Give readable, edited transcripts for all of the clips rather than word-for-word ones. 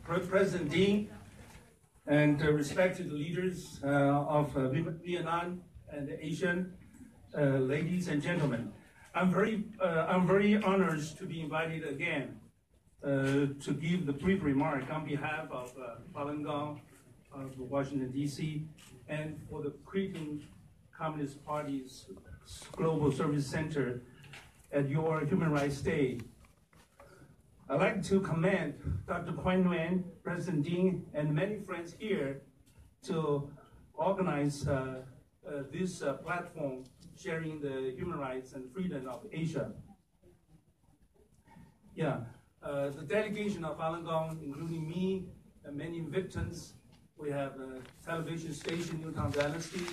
President Ding, and respected leaders of Vietnam and Asian, ladies and gentlemen. I'm very honored to be invited again to give the brief remark on behalf of Falun Gong of Washington, D.C., and for the Cretan Communist Party's Global Service Center at your Human Rights Day. I'd like to commend Dr. Quan Nguyen, President Ding, and many friends here to organize this platform sharing the human rights and freedom of Asia. Yeah, the delegation of Falun Gong, including me and many victims, we have a television station, Newtown Dynasty,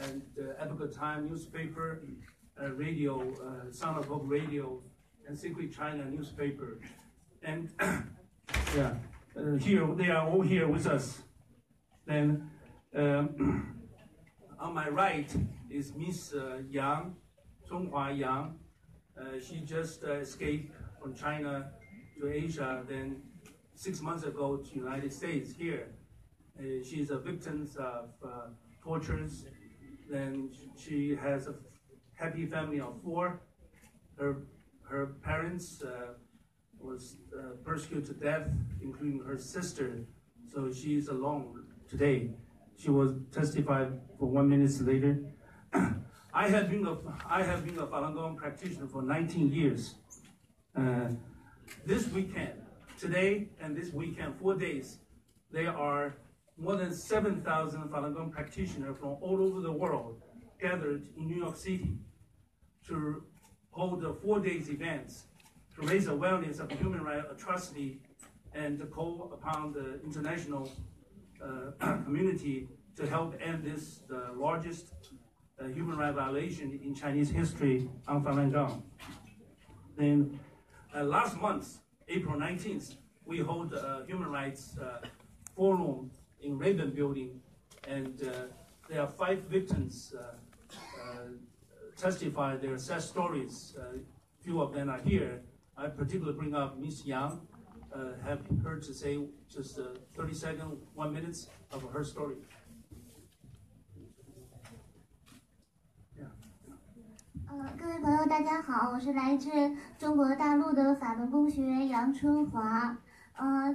and Epoch Time newspaper, radio, Sound of Hope radio, and Secret China newspaper. And yeah, here, they are all here with us. Then on my right is Miss Yang, Zhonghua Yang. She just escaped from China to Asia, then 6 months ago to United States here. She's a victim of tortures. Then she has a happy family of 4. Her parents was persecuted to death, including her sister. So she's alone today. She was testified for 1 minute later. I have been a Falun Gong practitioner for 19 years. This weekend, today and this weekend, 4 days, there are more than 7,000 Falun Gong practitioners from all over the world gathered in New York City to hold a 4 days events to raise awareness of human rights atrocity and to call upon the international community to help end this the largest human rights violation in Chinese history on Falun Gong. Then last month, April 19th, we hold a human rights forum in Raven Building, and there are 5 victims testify their sad stories. Few of them are here. I particularly bring up Miss Yang, have her to say just 30 seconds, 1 minute of her story. Yeah. 各位朋友，大家好，我是来自中国大陆的法轮功学员杨春华。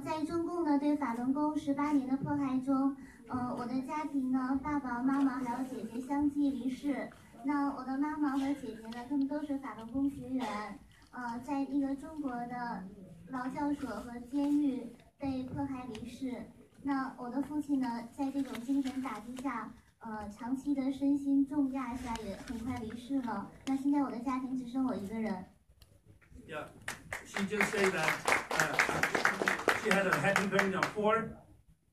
在中共呢对法轮功18年的迫害中，我的家庭呢，爸爸妈妈还有姐姐相继离世。那我的妈妈和姐姐呢，她们都是法轮功学员，在那个中国的劳教所和监狱被迫害离世。那我的父亲呢，在这种精神打击下，长期的身心重压下，也很快离世了。那现在我的家庭只剩我一个人。Yeah, she just said that she had a happy family of 4.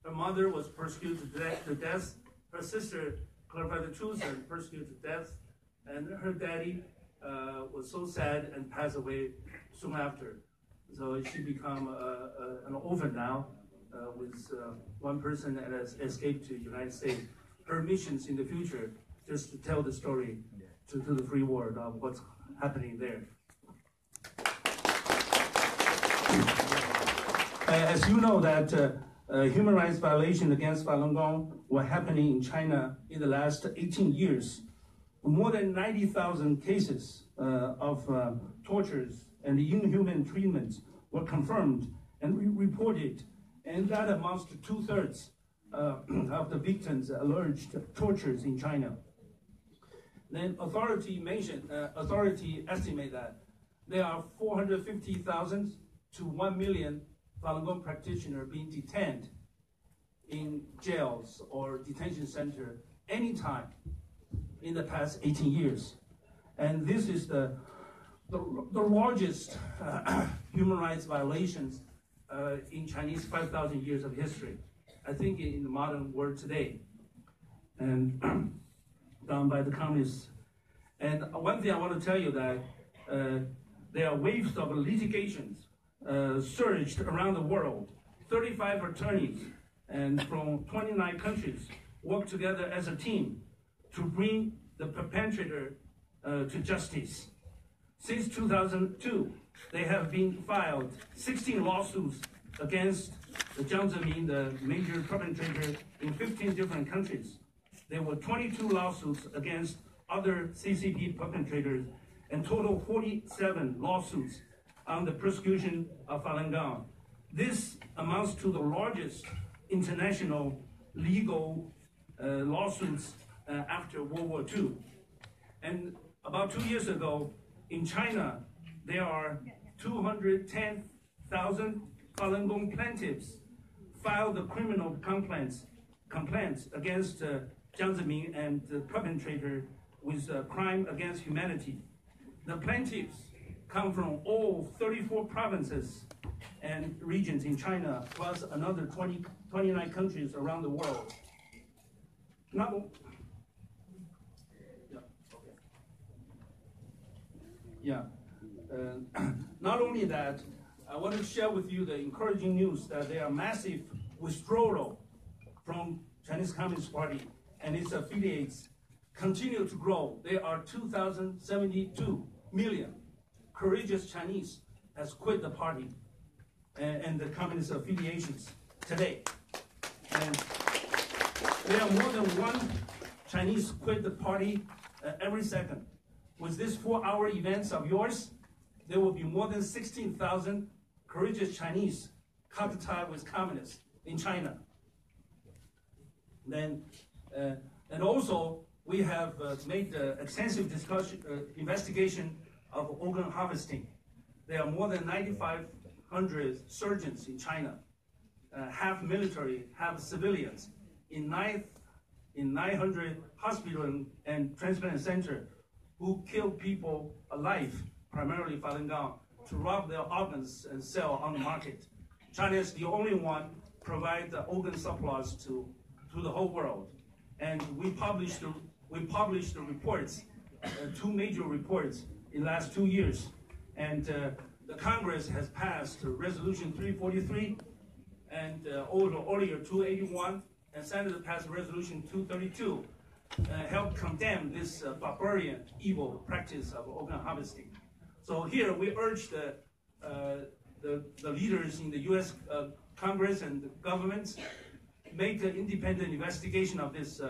Her mother was persecuted to death. Her sister clarified the truth and persecuted to death. And her daddy was so sad and passed away soon after. So she became an orphan now with 1 person that has escaped to the United States. Her missions in the future just to tell the story to the free world of what's happening there. As you know that human rights violations against Falun Gong were happening in China in the last 18 years. More than 90,000 cases of tortures and inhuman treatments were confirmed and reported, and that amounts to 2/3 of the victims' alleged tortures in China. Then authority estimate that there are 450,000 to 1 million Falun Gong practitioners being detained in jails or detention center anytime in the past 18 years. And this is the largest human rights violations in Chinese 5,000 years of history, I think in the modern world today, and done by the communists. And one thing I want to tell you that there are waves of litigations surged around the world. 35 attorneys and from 29 countries work together as a team to bring the perpetrator to justice. Since 2002, they have been filed 16 lawsuits against the Jiang Zemin, the major perpetrator in 15 different countries. There were 22 lawsuits against other CCP perpetrators and total 47 lawsuits on the persecution of Falun Gong. This amounts to the largest international legal lawsuits after World War II. And about 2 years ago, in China, there are 210,000 Falun Gong plaintiffs filed the criminal complaints against Jiang Zemin and the perpetrator with crime against humanity. The plaintiffs come from all 34 provinces and regions in China, plus another 29 countries around the world. Not only that, I want to share with you the encouraging news that there are massive withdrawal from Chinese Communist Party and its affiliates continue to grow. There are 2,072 million courageous Chinese has quit the party and the communist affiliations today. And there are more than one Chinese quit the party every second. With these 4-hour events of yours, there will be more than 16,000 courageous Chinese cut tie with communists in China. Then, and also, we have made extensive investigation of organ harvesting. There are more than 9,500 surgeons in China, half military, half civilians, in 900 hospitals and transplant centers who kill people alive, primarily Falun Gong, to rob their organs and sell on the market. China is the only one provide the organ supplies to the whole world. And we published the reports, 2 major reports in the last 2 years. And the Congress has passed Resolution 343 and earlier 281, and Senate passed Resolution 232, help condemn this barbarian, evil practice of organ harvesting. So here we urge the leaders in the U.S. Congress and the governments make an independent investigation of this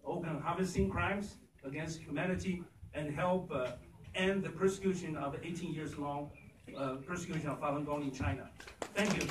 organ harvesting crimes against humanity and help end the persecution of 18 years long persecution of Falun Gong in China. Thank you.